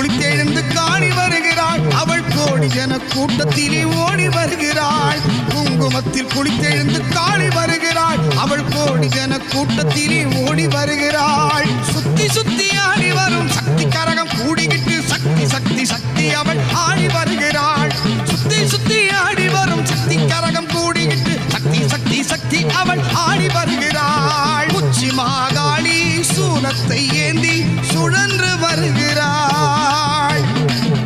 குளித்தெழுந்து காணி வருகிறாள் அவள் கோடி ஜன கூட்டத்திலே ஓடி வருகிறாள் குங்குமத்தில் குளித்தெழுந்து காணி வருகிறாள் அவள் கோடி ஜன கூட்டத்திலே ஓடி வருகிறாள் சுத்தி சுத்தி ஆடி வரும் சக்தி கரகம் கூடிக்கிட்டு சக்தி சக்தி சக்தி அவள் ஆடி வருகிறாள் சுத்தி சுத்தி ஆடி வரும் சக்தி கரகம் கூடிக்கிட்டு சக்தி சக்தி சக்தி அவள் ஆடி வருகிறாள் உச்சி மாகாளி சூலத்தை ஏந்தி சுழன்று வருகிறாள்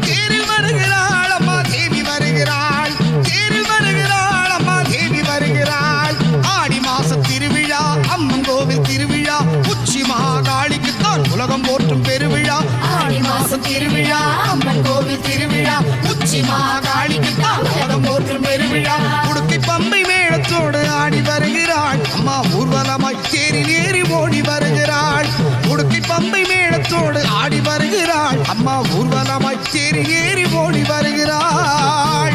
தேரில் வருகிறாள் அம்மா தேவி வருகிறாள் தேரில் வருகிறாள் அம்மா தேவி வருகிறாள் ஆடி மாச திருவிழா அம்மன் கோவில் திருவிழா உச்சி மாகாளிக்கு தான் உலகம் போற்றும் பெருவிழா ஆடி மாசம் திருவிழா அம்மன் கோவில் திருவிழா உச்சி மாகாளிக்கு தான் உலகம் போற்றும் பெருவிழா உடுக்கை பம்பை மேளத்தோடு ஆடி வருகிறாள் அம்மா ஊர்வலமாய் தேரில் ஏறி ஓடி வருகிறாள் உடுக்கை பம்பை மேளத்தோடு ஆடி வருகிறாள் அம்மா ஊர்வலமாய் தேரில் ஏறி ஓடி வருகிறாள்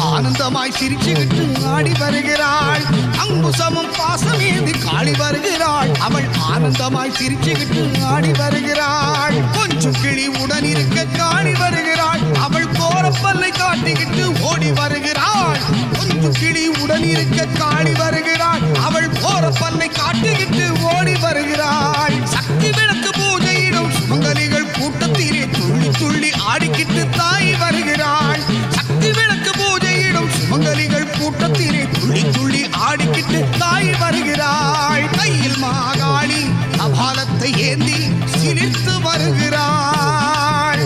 ஆனந்தமாய் சிரிச்சுக்கிட்டு ஆடி வருகிறாள் அங்குசமும் பாசமேந்தி காளி வருகிறாள் அவள் ஆனந்தமாய் சிரிச்சுக்கிட்டு ஆடி வருகிறாள் கொஞ்சம் கிளி உடன் இருக்க காளி வருகிறாள் அவள் கோரப்பல்லை காட்டிக்கிட்டு ஓடி வருகிறாள் கொஞ்சம் கிளி உடன் இருக்க காளி வருகிறாள் அவள் கோரப்பல்லை காட்டிக்கிட்டு ஓடி வருகிறாள் சக்தி விளக்கு பூஜையிடும் சுமங்கலிகள் கூட்டத்திலே துள்ளி துள்ளி ஆடிக்கிட்டு தாய் வருகிறாள் சக்தி விளக்கு பூஜையிடும் சுமங்கலிகள் கூட்டத்திலே துள்ளி துள்ளி ஆடிக்கிட்டு தாய் வருகிறாள் கையில் மாகாளி அபாலத்தை ஏந்தி சிரித்து வருகிறாள்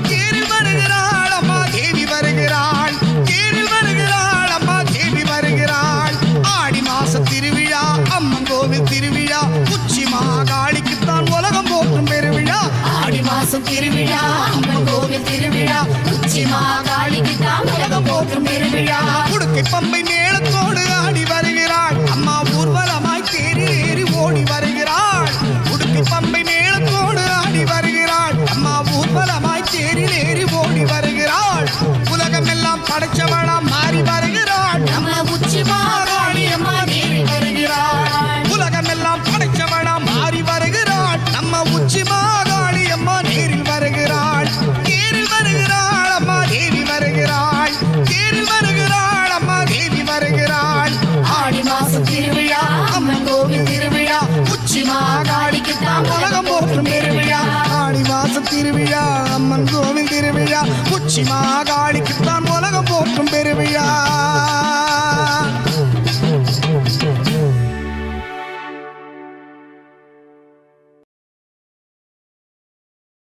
தேரில் வருகிறாள் அம்மா தேவி வருகிறாள் தேரில் வருகிறாள் அம்மா தேவி வருகிறாள் ஆடி மாச திருவிழா அம்மன் கோவில் திருவிழா உச்சி மாகாளிக்கு தான் உலகம் போற்றும் பெருவிழா ஆடி மாசம் திருவிழா அம்மன் கோவில் திருவிழா உச்சி மாகாளிக்கு தான் உலகம் போற்றும் பெருவிழா உடுக்கை பம்பை மேளத்தோடு ஆடி வருகிறாள் அம்மா ஊர்வலமாய் தேரில் ஏறி ஓடி வருகிறாள் உடுக்கை பம்பை மேளத்தோடு ஆடி வருகிறாள் அம்மா ஊர்வலமாய் தேரில் ஏறி ஓடி வருகிறாள் உலகம் எல்லாம் படைச்சவளாம் மாறி வருகிறாள் நம்ம உச்சி மாகாளி அம்மா தேவி வருகிறாள் உலகம் எல்லாம் படைச்சவளாம் மாறி வருகிறாள் நம்ம உச்சி மாகாளி அம்மா நேரில் வருகிறாள் தேரில் வருகிறாள் அம்மா தேவி வருகிறாள் தேரில் வருகிறாள் அம்மா தேவி வருகிறாள் ஆடி மாசம் திருவிழா அம்மன் கோவில் திருவிழா உச்சி மாகாளிக்கு தான் உலகம் போற்றும் பெருவிழா ஆடி மாச திருவிழா அம்மன் கோவில் திருவிழா உச்சி மாகாளிக்கு தான் உலகம் போற்றும் பெருவிழா